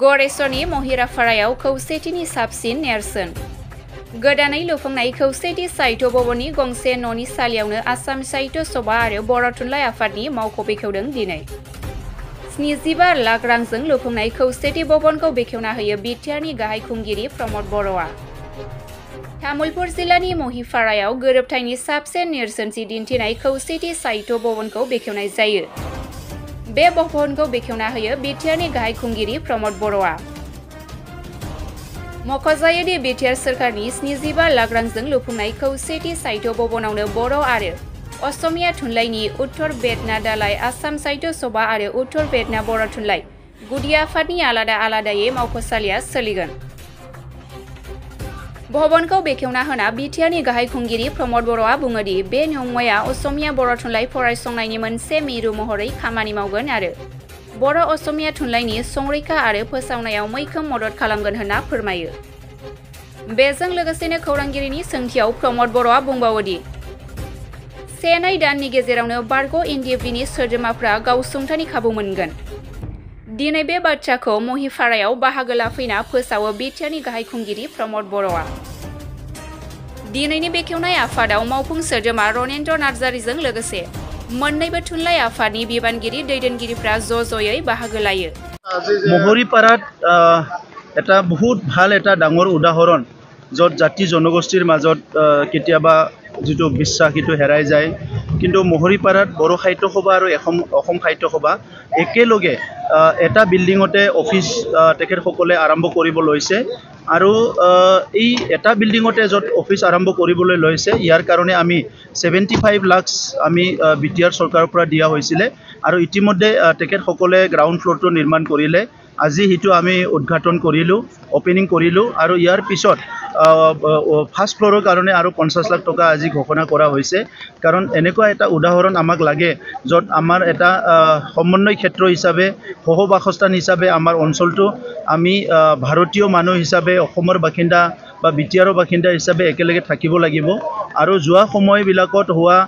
गरेसरनि महिराफारायाव खौसेथिनि साबसिन नेरसोन गोदानै लुफुंनाय खौसेथि साहित्य भवननि गंसे न'नि सालियावनो आसाम साहित्य सभा आरो बर' थुनलाइ आफादनि मावख' बेखेवदों दिनै 75 लाख रांजों लुफुंनाय खौसेथि भवनखौ बेखेवना होयो बिटिआरनि गाहाय खुंगिरि प्रमद बर'आ तामुलपुर जिल्लानि महिफारायाव गोरोबथायनि साबसिन नेरसोनथि दिन्थिनाय खौसेथि साहित्य भवनखौ बेखेवनाय जायो। बे भवनखौ बेखेवना होयो बिटिआरनि गाहाय खुंगिरि प्रमद बर'आ मख'जायोदि बिटिआर सोरखारनि 75 लाख रांजों लुफुंनाय खौसेथि साहित्य भवनावनो बर' आरो असमिया थुनलाइनि उत्तर बेदना दालाय आसाम साहित्य सभा आरो उत्तर बेदना बर' थुनलाइ गुदि आफादनि आलादा आलादायै मावख'सालिया सोलिगोन। भवनखौ बेखेवना होना बिटिआरनि गाहाय खुंगिरि प्रमद बर'आ बुङोदि बे नंमाया असमिया बर' थुनलाइ फरायसंनायनि मोनसे मिरु महरै खामानि मावगोन आरो बर' असमिया थुनलाइनि संरैखा आरो फोसावनायाव मैखोम मदद खालामगोन होनना फोरमायो। बेजों लोगोसेनो खौरांगिरिनि सोंथियाव प्रमद बर'आ बुंबावोदि 1-2 दाननि गेजेरावनो बारग' एनडिएफबिनि सोद्रोमाफ्रा गावसुंथानि खाबु मोनगोन। दिनै बे बाथ्राखौ महिफारायाव बाहागो लाफैना फोसावो बिटिआरनि गाहाय खुंगिरि प्रमद बर'आ दिनैनि बेखेवनाय आफादाव मावफुं सोद्रोमा रनेन्द्र नार्जारिजों लोगोसे मोन्नैबो थुनलाइ आफादनि बिबानगिरि दैदेनगिरिफ्रा ज'ज'यै बाहागो लायो। महिफारात এটা বহুত ভাল এটা ডাঙৰ উদাহৰণ য'ত জাতি জনগোষ্ঠীৰ মাজত কেতিয়াবা যিটো বিশ্বাস সেইটো হেৰাই যায় কিন্তু মহৰিপাৰাত বড়ো সাহিত্য সভা আৰু অসম সাহিত্য সভা একেলগে এটা বিল্ডিঙতে অফিচ তেখেতসকলে আৰম্ভ কৰিব লৈছে আৰু এই এটা বিল্ডিঙতে য'ত অফিচ আৰম্ভ কৰিবলৈ লৈছে ইয়াৰ কাৰণে আমি 75 লাখ আমি বিটিআৰ চৰকাৰৰ পৰা দিয়া হৈছিলে আৰু ইতিমধ্যে তেখেতসকলে গ্ৰাউণ্ড ফ্ল'ৰটো নিৰ্মাণ কৰিলে। আজি হিটো আমি উদ্ঘাটন কৰিলোঁ অপেনিং কৰিলোঁ আৰু ইয়াৰ পিছত ফাৰ্ষ্ট ফ্ল'ৰৰ কাৰণে আৰু 50 লাখ টকা আজি ঘোষণা কৰা হৈছে কাৰণ এনেকুৱা এটা উদাহৰণ আমাক লাগে য'ত আমাৰ এটা সমন্বয় ক্ষেত্ৰ হিচাপে সহবাসস্থান হিচাপে আমাৰ অঞ্চলটো আমি ভাৰতীয় মানুহ হিচাপে অসমৰ বাসিন্দা বা বিটিআৰৰ বাসিন্দা হিচাপে একেলগে থাকিব লাগিব আৰু যোৱা সময়বিলাকত হোৱা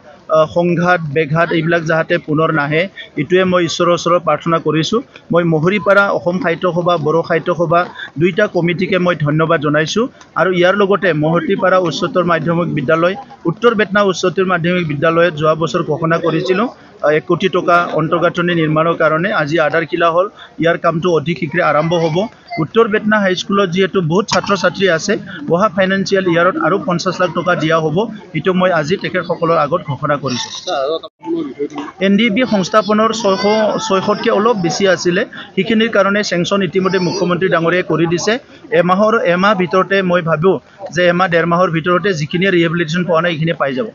সংঘাত বেঘাত এইবিলাক যাতে পুনৰ নাহে ইটোৱে মই ঈশ্বৰৰ ওচৰত প্ৰাৰ্থনা কৰিছোঁ। মই মহৰিপাৰা অসম সাহিত্য সভা বড়ো সাহিত্য সভা দুইটা কমিটিকে মই ধন্যবাদ জনাইছোঁ আৰু ইয়াৰ লগতে মহৰিপাৰা উচ্চতৰ মাধ্যমিক বিদ্যালয় উত্তৰ বেদনা উচ্চতৰ মাধ্যমিক বিদ্যালয়ত যোৱা বছৰ ঘোষণা কৰিছিলোঁ 1 কোটি টকা অন্তৰ্গাঁথনি নিৰ্মাণৰ কাৰণে আজি আধাৰশিলা হ'ল ইয়াৰ কামটো অধিক শীঘ্ৰে আৰম্ভ হ'ব। উত্তৰ বেদনা হাইস্কুলত যিহেতু বহুত ছাত্ৰ ছাত্ৰী আছে অহা ফাইনেন্সিয়েল ইয়াৰত আৰু 50 লাখ টকা দিয়া হ'ব এইটো মই আজি তেখেতসকলৰ আগত ঘোষণা কৰিছোঁ। এনডিএফবি সংস্থাপনৰ 600তকৈ অলপ বেছি আছিলে সেইখিনিৰ কাৰণে চেংচন ইতিমধ্যে মুখ্যমন্ত্ৰী ডাঙৰীয়াই কৰি দিছে। এমাহ ভিতৰতে মই ভাবোঁ যে এমাহ 1.5 মাহৰ ভিতৰতে যিখিনি ৰিহেবিলিটেশ্যন পোৱা নাই এইখিনি পাই যাব।